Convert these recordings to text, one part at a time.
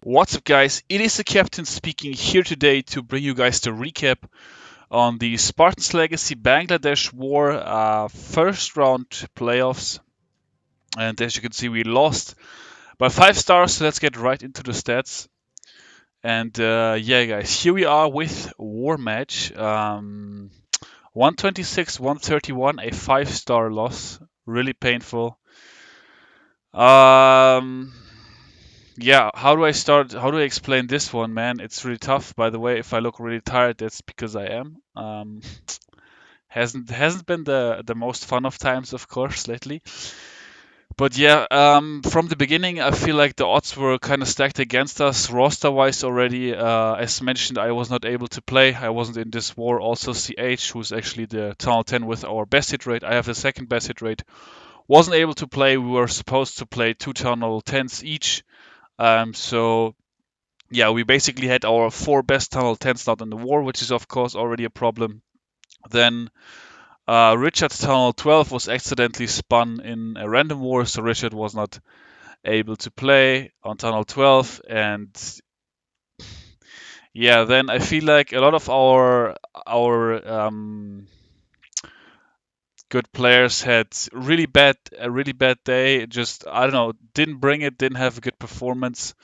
What's up, guys? It is the captain speaking here today to bring you guys the recap on the Spartans Legacy Bangladesh War first round playoffs. And as you can see, we lost by 5 stars, so let's get right into the stats. And yeah, guys, here we are with War Match 126, 131, a 5-star loss. Really painful. Um, Yeah, how do I start? How do I explain this one, man? It's really tough. By the way, if I look really tired, that's because I am. Hasn't been the most fun of times, of course, lately. But yeah, from the beginning, I feel like the odds were kind of stacked against us roster-wise already. As mentioned, I was not able to play. I wasn't in this war. Also, CH, who's actually the Tunnel 10 with our best hit rate. I have the second best hit rate. Wasn't able to play. We were supposed to play 2 Tunnel 10s each. So yeah, we basically had our 4 best Tunnel 10s not in the war, which is of course already a problem. Then Richard's Tunnel 12 was accidentally spun in a random war, so Richard was not able to play on Tunnel 12. And yeah, then I feel like a lot of our good players had a really bad day. Just I don't know, didn't bring it, didn't have a good performance.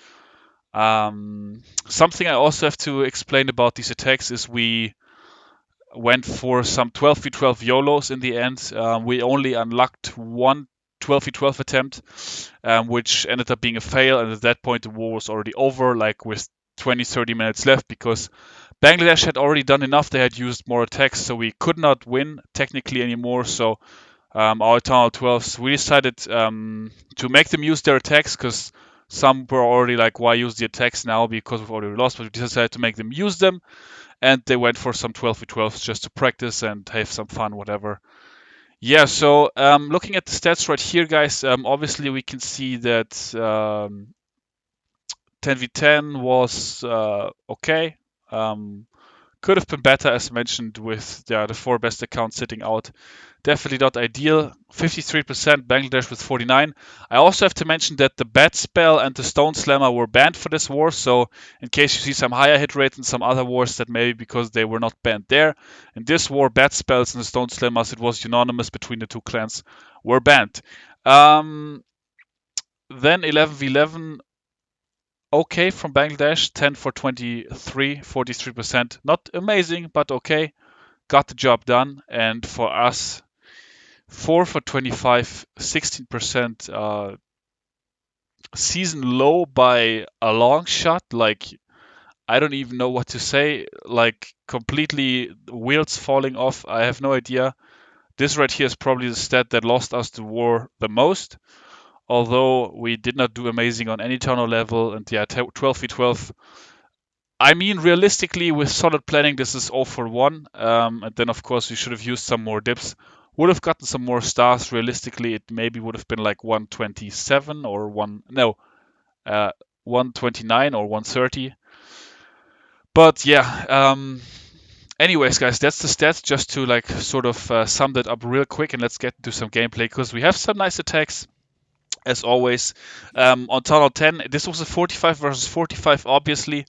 Something I also have to explain about these attacks is we went for some 12v12 YOLOs in the end. We only unlocked one 12v12 attempt, which ended up being a fail. And at that point, the war was already over, like with 20-30 minutes left, because Bangladesh had already done enough. They had used more attacks, so we could not win technically anymore. So our Tunnel 12s, we decided to make them use their attacks because some were already like, why use the attacks now because we've already lost? But we decided to make them use them, and they went for some 12v12s just to practice and have some fun, whatever. Yeah, so looking at the stats right here, guys, obviously we can see that 10v10 was okay. Could have been better, as mentioned, with the 4 best accounts sitting out. Definitely not ideal. 53%, Bangladesh with 49. I also have to mention that the Bat Spell and the Stone Slammer were banned for this war, so in case you see some higher hit rates in some other wars, that may be because they were not banned there. In this war, Bat Spells and the Stone Slammers, it was unanimous between the two clans, were banned. Then 11v11, okay from Bangladesh, 10 for 23, 43%. Not amazing, but okay. Got the job done. And for us, 4 for 25, 16%. Season low by a long shot. Like, I don't even know what to say. Like, completely wheels falling off. I have no idea. This right here is probably the stat that lost us the war the most. Although we did not do amazing on any tunnel level. And yeah, 12v12. I mean, realistically, with solid planning, this is 0 for 1. And then, of course, we should have used some more dips. Would have gotten some more stars. Realistically, it maybe would have been like 127 or 129 or 130. But yeah, anyways, guys, that's the stats. Just to like sort of sum that up real quick, and let's get into some gameplay because we have some nice attacks. As always, on Tunnel 10, this was a 45 versus 45, obviously.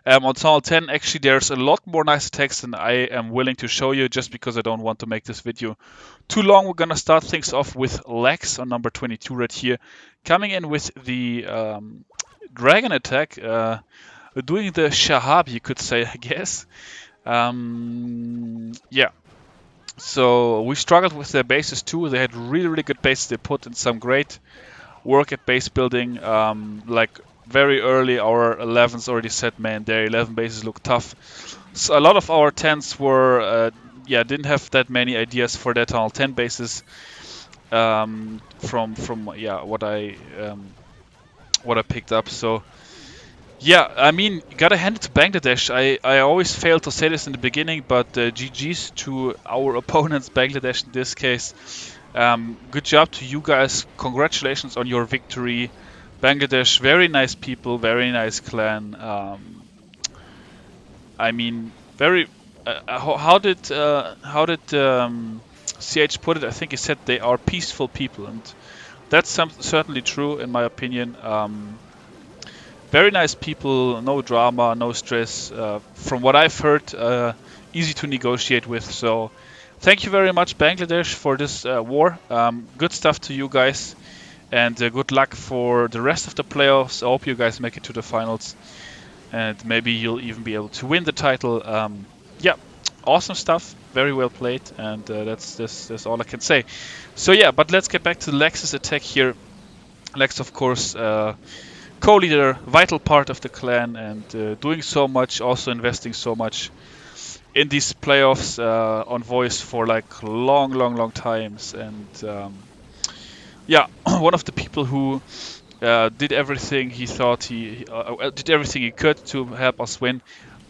On Tunnel 10, actually, there's a lot more nice attacks than I am willing to show you, just because I don't want to make this video too long. We're going to start things off with Lex on number 22 right here, coming in with the Dragon attack, doing the Shahab, you could say, I guess. Yeah. So we struggled with their bases too. They had really, really good bases. They put in some great work at base building. Like very early, our 11s already said, man, their 11 bases look tough. So a lot of our 10s were, didn't have that many ideas for their Tunnel 10 bases. From what I picked up. So yeah, I mean, gotta hand it to Bangladesh. I always fail to say this in the beginning, but GG's to our opponents, Bangladesh in this case. Good job to you guys. Congratulations on your victory. Bangladesh, very nice people, very nice clan. I mean, very. How did CH put it? I think he said they are peaceful people, and that's certainly true in my opinion. Very nice people, no drama, no stress. From what I've heard, easy to negotiate with. So thank you very much, Bangladesh, for this war. Good stuff to you guys, and good luck for the rest of the playoffs. I hope you guys make it to the finals, and maybe you'll even be able to win the title. Yeah, awesome stuff. Very well played, and that's all I can say. So yeah, but let's get back to Lex's attack here. Lex, of course, co-leader, vital part of the clan, and doing so much, also investing so much in these playoffs on voice for like long times, and yeah, one of the people who did everything he thought he did everything he could to help us win.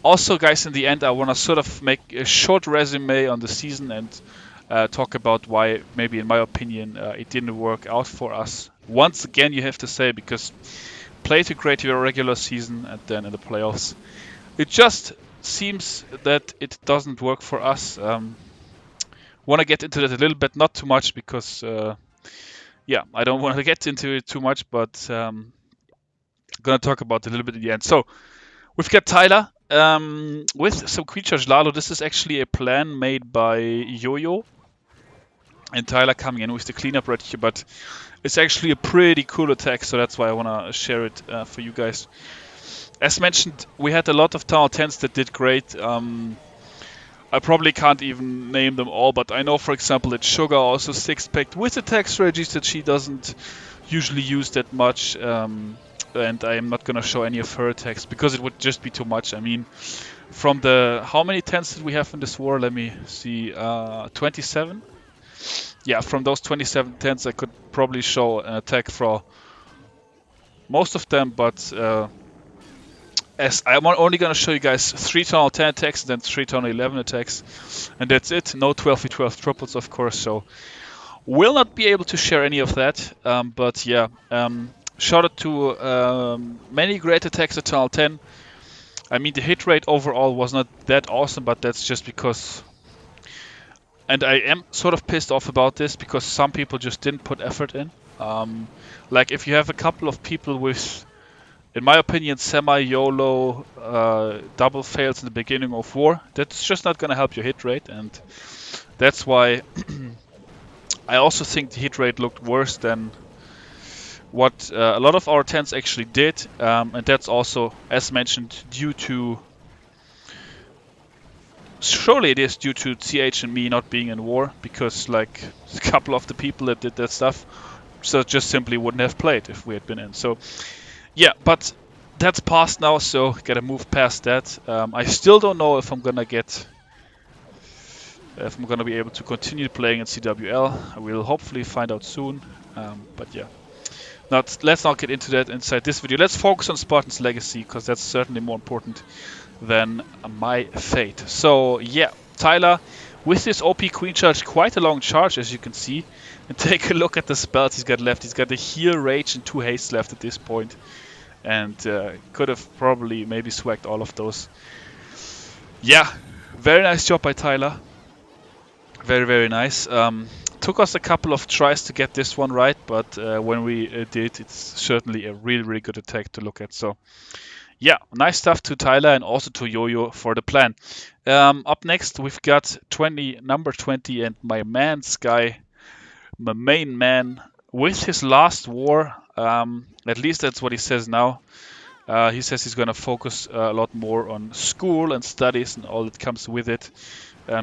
Also, guys, in the end, I want to sort of make a short resume on the season and talk about why, maybe in my opinion, it didn't work out for us. Once again, you have to say, because play to great your regular season, and then in the playoffs, it just seems that it doesn't work for us. Want to get into that a little bit, not too much, because yeah, I don't want to get into it too much, but gonna talk about it a little bit in the end. So we've got Tyler with some Queen Charge Lalo. This is actually a plan made by Yo-Yo, and Tyler coming in with the cleanup right here, but it's actually a pretty cool attack, so that's why I want to share it for you guys. As mentioned, we had a lot of Tower 10s that did great. I probably can't even name them all, but I know, for example, that Sugar also six-packed with attack strategies that she doesn't usually use that much. And I am not going to show any of her attacks because it would just be too much. I mean, from the... How many 10s did we have in this war? Let me see. 27? Yeah, from those 27 10s, I could probably show an attack for most of them, but... as I'm only going to show you guys 3 Tunnel 10 attacks and then 3 Tunnel 11 attacks. And that's it. No 12v12 triples, of course. So will not be able to share any of that. But yeah, shout out to many great attacks at Tunnel 10. I mean, the hit rate overall was not that awesome, but that's just because... And I am sort of pissed off about this because some people just didn't put effort in. Like if you have a couple of people with... in my opinion, semi-YOLO double fails in the beginning of war, that's just not going to help your hit rate, and that's why I also think the hit rate looked worse than what a lot of our 10s actually did, and that's also, as mentioned, due to... Surely it is due to CH and me not being in war, because like a couple of the people that did that stuff so just simply wouldn't have played if we had been in. So yeah, but that's past now, so gotta move past that. I still don't know if I'm gonna be able to continue playing in CWL. I will hopefully find out soon. But yeah, let's not get into that inside this video. Let's focus on Spartans Legacy, because that's certainly more important than my fate. So yeah, Tyler with this OP Queen Charge, quite a long charge as you can see. And take a look at the spells he's got left. He's got a Heal, Rage and 2 Haste left at this point. And could have probably maybe swagged all of those. Yeah, very nice job by Tyler. Very nice. Took us a couple of tries to get this one right, but when we did, it's certainly a really good attack to look at. So yeah, nice stuff to Tyler and also to Yo-Yo for the plan. Up next, we've got number 20 and my man Sky, my main man, with his last war. At least that's what he says now. He says he's going to focus a lot more on school and studies and all that comes with it.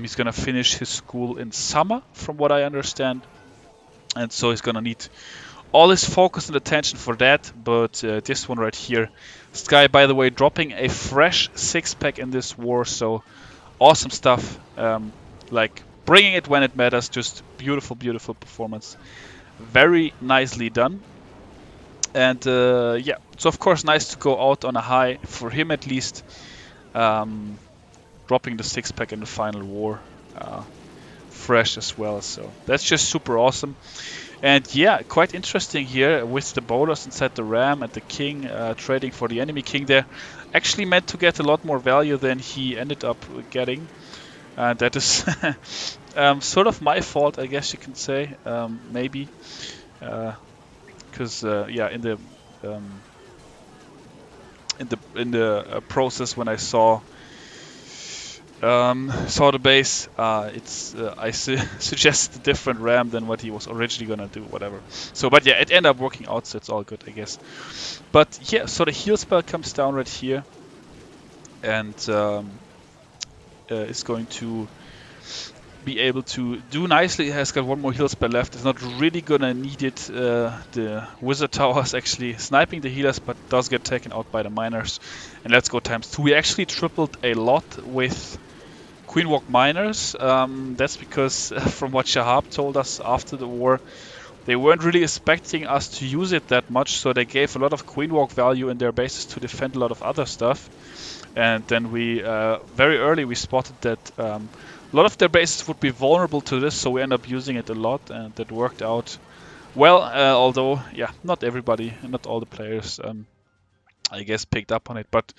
He's going to finish his school in summer, from what I understand. And so he's going to need all his focus and attention for that. But this one right here, Sky, by the way, dropping a fresh 6-pack in this war. So awesome stuff. Like bringing it when it matters. Just beautiful performance. Very nicely done. And yeah, it's of course nice to go out on a high, for him at least. Dropping the 6-pack in the final war. Fresh as well, so that's just super awesome. And yeah, quite interesting here with the bowlers inside the Ram and the King trading for the enemy King there. Actually meant to get a lot more value than he ended up getting. That is sort of my fault, I guess you can say, maybe. Because yeah, in the in the process when I saw the base. I suggested a different ram than what he was originally gonna do, whatever. So, but yeah, it ended up working out, so it's all good, I guess. But yeah, so the heal spell comes down right here, and is going to be able to do nicely. It has got one more heal spell left. It's not really gonna need it. The wizard tower is actually sniping the healers, but does get taken out by the miners. And let's go ×2. We actually tripled a lot with Queen Walk miners. That's because from what Shahab told us after the war, they weren't really expecting us to use it that much, so they gave a lot of Queen Walk value in their bases to defend a lot of other stuff. And then we, very early, we spotted that a lot of their bases would be vulnerable to this, so we end up using it a lot, and that worked out well, although, yeah, not everybody, not all the players, I guess, picked up on it, but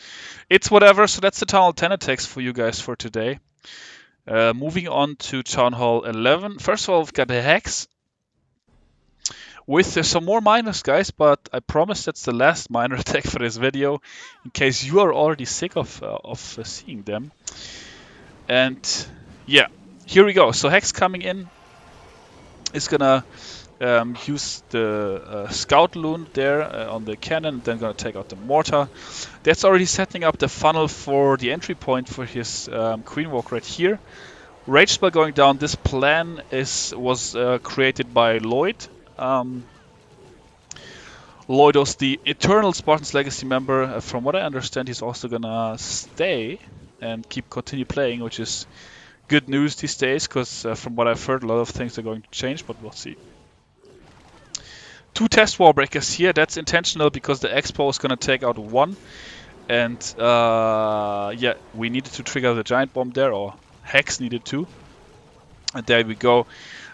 it's whatever. So that's the Town Hall 10 attacks for you guys for today. Moving on to Town Hall 11. First of all, we've got the Hex with some more miners, guys, but I promise that's the last miner attack for this video, in case you are already sick of seeing them. And yeah, here we go. So Hex coming in is gonna use the scout loon there on the cannon, then gonna take out the mortar. That's already setting up the funnel for the entry point for his Queen Walk right here. Rage spell going down. This plan was created by Lloyd. Lloydos, the eternal Spartans Legacy member. From what I understand, he's also gonna stay and continue playing, which is good news these days, because from what I've heard, a lot of things are going to change, but we'll see. 2 test wall breakers here. That's intentional because the Expo is gonna take out 1, and yeah, we needed to trigger the giant bomb there, or Hex needed to, and there we go.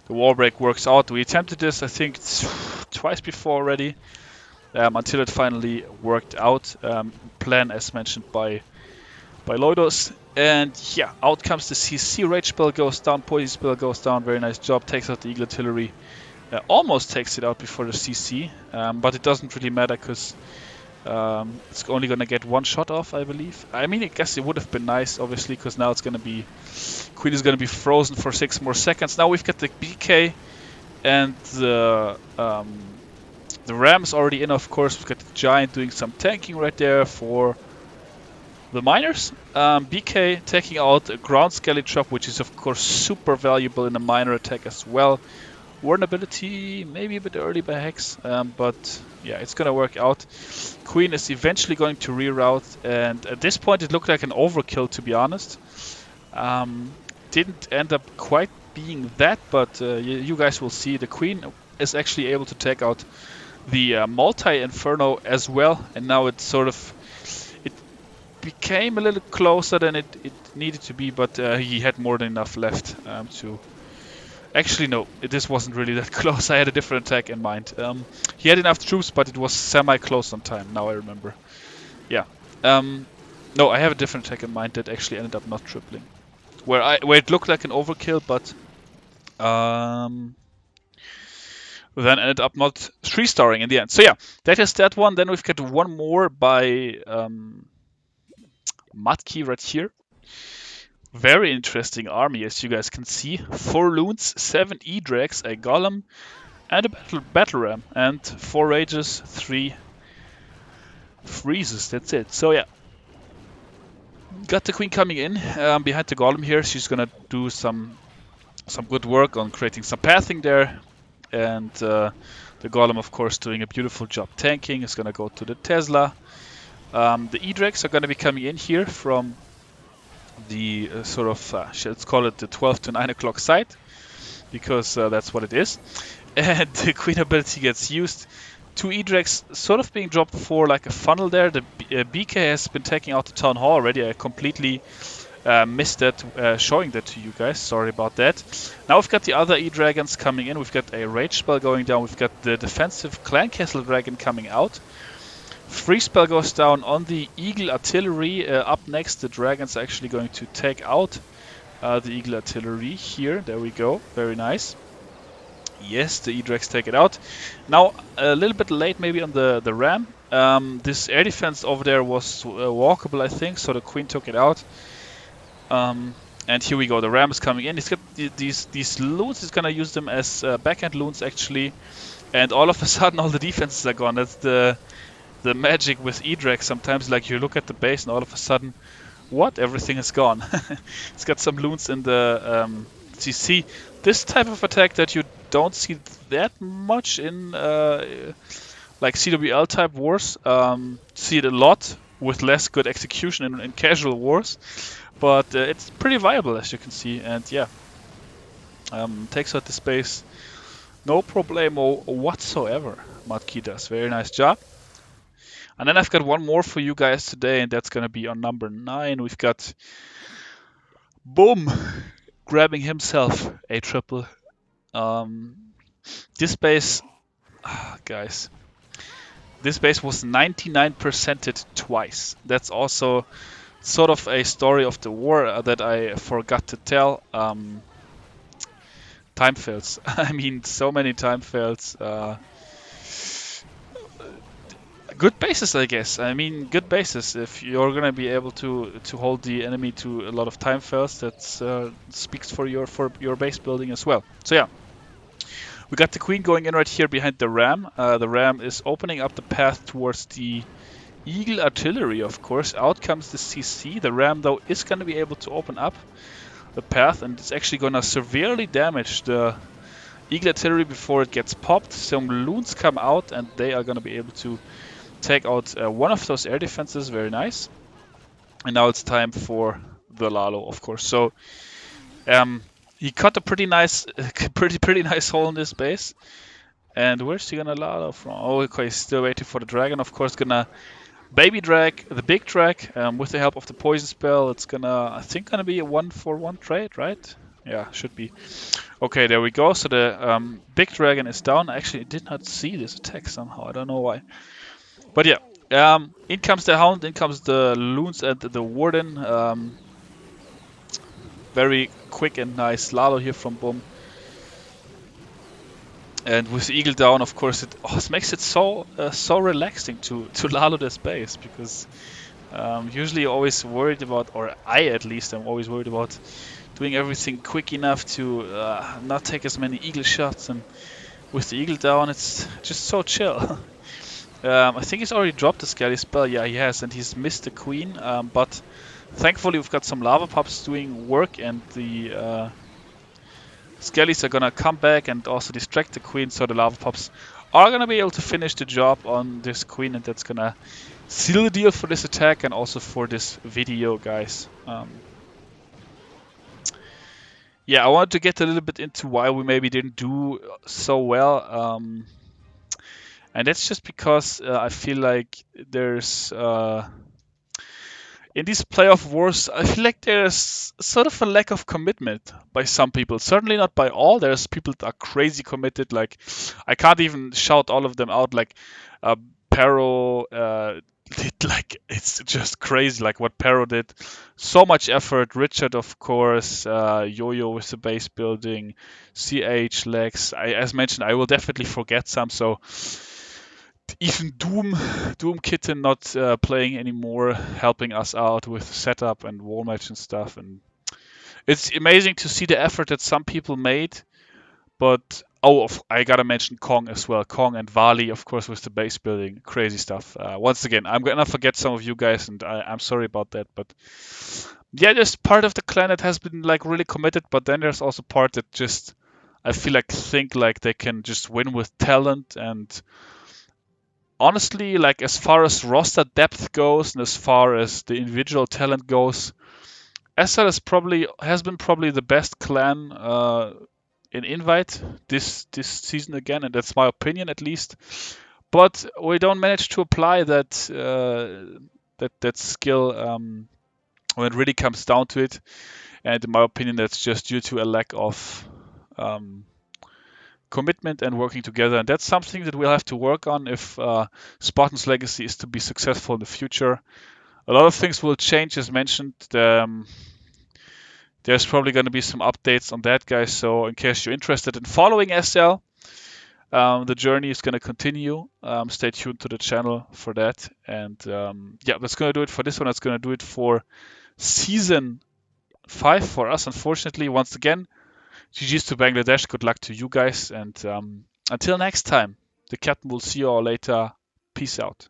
The wall break works out. We attempted this, I think, twice before already, until it finally worked out. Plan as mentioned by Lloydos. And yeah, out comes the CC. Rage spell goes down, poison spell goes down. Very nice job. Takes out the Eagle Artillery. Almost takes it out before the CC, but it doesn't really matter because it's only going to get 1 shot off, I believe. I mean, I guess it would have been nice, obviously, because now it's going to be... Queen is going to be frozen for 6 more seconds. Now we've got the BK and the Ram's already in, of course. We've got the Giant doing some tanking right there for the miners. BK taking out a ground skelly trap, which is, of course, super valuable in a miner attack as well. Wardenability, maybe a bit early by Hex, but yeah, it's gonna work out. Queen is eventually going to reroute, and at this point it looked like an overkill, to be honest. Didn't end up quite being that, but you guys will see. The Queen is actually able to take out the multi-inferno as well, and now it became a little closer than it needed to be, but he had more than enough left to... Actually, no, this wasn't really that close. I had a different attack in mind. He had enough troops, but it was semi-close on time. Now I remember. Yeah. No, I have a different attack in mind that actually ended up not tripling. Where it looked like an overkill, but then ended up not 3-starring in the end. So yeah, that is that one. Then we've got one more by Matki right here. Very interesting army, as you guys can see. 4 loons, 7 E-Drags, a golem, and a battle ram, and 4 rages, 3 freezes. That's it. So yeah, got the Queen coming in behind the golem here. She's gonna do some good work on creating some pathing there, and the golem, of course, doing a beautiful job tanking. Is gonna go to the Tesla. The E-Drags are gonna be coming in here from the let's call it the 12 to 9 o'clock side, because that's what it is. And the Queen ability gets used. 2 E-Drags sort of being dropped for like a funnel there. The BK has been taking out the Town Hall already. I completely missed that, showing that to you guys. Sorry about that. Now we've got the other E-Dragons coming in. We've got a Rage spell going down. We've got the defensive Clan Castle Dragon coming out. Freeze spell goes down on the Eagle Artillery. Up next, the Dragons are actually going to take out the Eagle Artillery here. There we go. Very nice. Yes, the E-Drags take it out. Now, a little bit late maybe on the Ram. This air defense over there was walkable, I think, so the queen took it out. And here we go. The ram is coming in. He's got these loons. He's gonna use them as backhand loons actually. And all of a sudden, all the defenses are gone. That's the magic with E-Drag. Sometimes, like you look at the base, and all of a sudden, what? Everything is gone. It's got some loons in the. You see this type of attack that you don't see that much in like CWL type wars. See it a lot with less good execution in casual wars. But it's pretty viable, as you can see, and yeah, takes out the space, no problemo whatsoever. Mudkey does very nice job. And then I've got one more for you guys today, and that's gonna be on number 9. We've got Boom grabbing himself a triple. This base, guys, this base was 99%ed twice. That's also sort of a story of the war that I forgot to tell. Time fails. I mean, so many time fails. Good bases, I guess. I mean, good bases. If you're gonna be able to hold the enemy to a lot of time fails, that speaks for your base building as well. So yeah, we got the queen going in right here behind the ram. The ram is opening up the path towards the Eagle artillery, of course. Out comes the CC. The ram, though, is going to be able to open up the path, and it's actually going to severely damage the Eagle artillery before it gets popped. Some loons come out, and they are going to be able to take out one of those air defenses. Very nice. And now it's time for the Lalo, of course. So he cut a pretty nice hole in this base. And where's he gonna Lalo from? Oh, okay, he's still waiting for the dragon. Of course, gonna baby drag the big drag with the help of the poison spell. It's I think gonna be a 1-for-1 trade, right? Yeah, should be. Okay, there we go. So the big dragon is down. Actually, I did not see this attack somehow. I don't know why. But yeah, in comes the hound. In comes the loons and the warden. Very quick and nice Lalo here from Boom. And with Eagle down, of course, it makes it so relaxing to Lalo this base, because usually you're always worried about, or I at least am always worried about doing everything quick enough to not take as many Eagle shots. And with the Eagle down, it's just so chill. I think he's already dropped the Skelly spell. Yeah, he has, and he's missed the queen. But thankfully, we've got some lava pups doing work, and the Skellies are gonna come back and also distract the queen, so the lava pups are gonna be able to finish the job on this queen, and that's gonna seal the deal for this attack and also for this video, guys. Yeah, I wanted to get a little bit into why we maybe didn't do so well, and that's just because I feel like there's in these playoff wars, I feel like there's sort of a lack of commitment by some people. Certainly not by all. There's people that are crazy committed. Like, I can't even shout all of them out. Like, Pero did, like, it's just crazy. Like what Pero did. So much effort. Richard, of course. Yo-Yo with the base building. CH, Lex. As mentioned, I will definitely forget some. So even Doom Kitten not playing anymore, helping us out with setup and wall match and stuff. And it's amazing to see the effort that some people made. But I gotta mention Kong as well. Kong and Vali, of course, with the base building, crazy stuff. Once again, I'm gonna forget some of you guys, and I'm sorry about that. But yeah, there's part of the clan that has been like really committed, but then there's also part that just I feel like think like they can just win with talent. And honestly, like as far as roster depth goes and as far as the individual talent goes, SL has been probably the best clan in Invite this season again, and that's my opinion at least. But we don't manage to apply that skill when it really comes down to it. And in my opinion, that's just due to a lack of commitment and working together, and that's something that we'll have to work on if Spartans Legacy is to be successful in the future. A lot of things will change, as mentioned. There's probably going to be some updates on that, guys, so in case you're interested in following SL, The journey is going to continue. Stay tuned to the channel for that. And yeah, that's going to do it for this one. That's going to do it for season 5 for us, unfortunately. Once again, GG's to Bangladesh. Good luck to you guys. And until next time, the captain will see you all later. Peace out.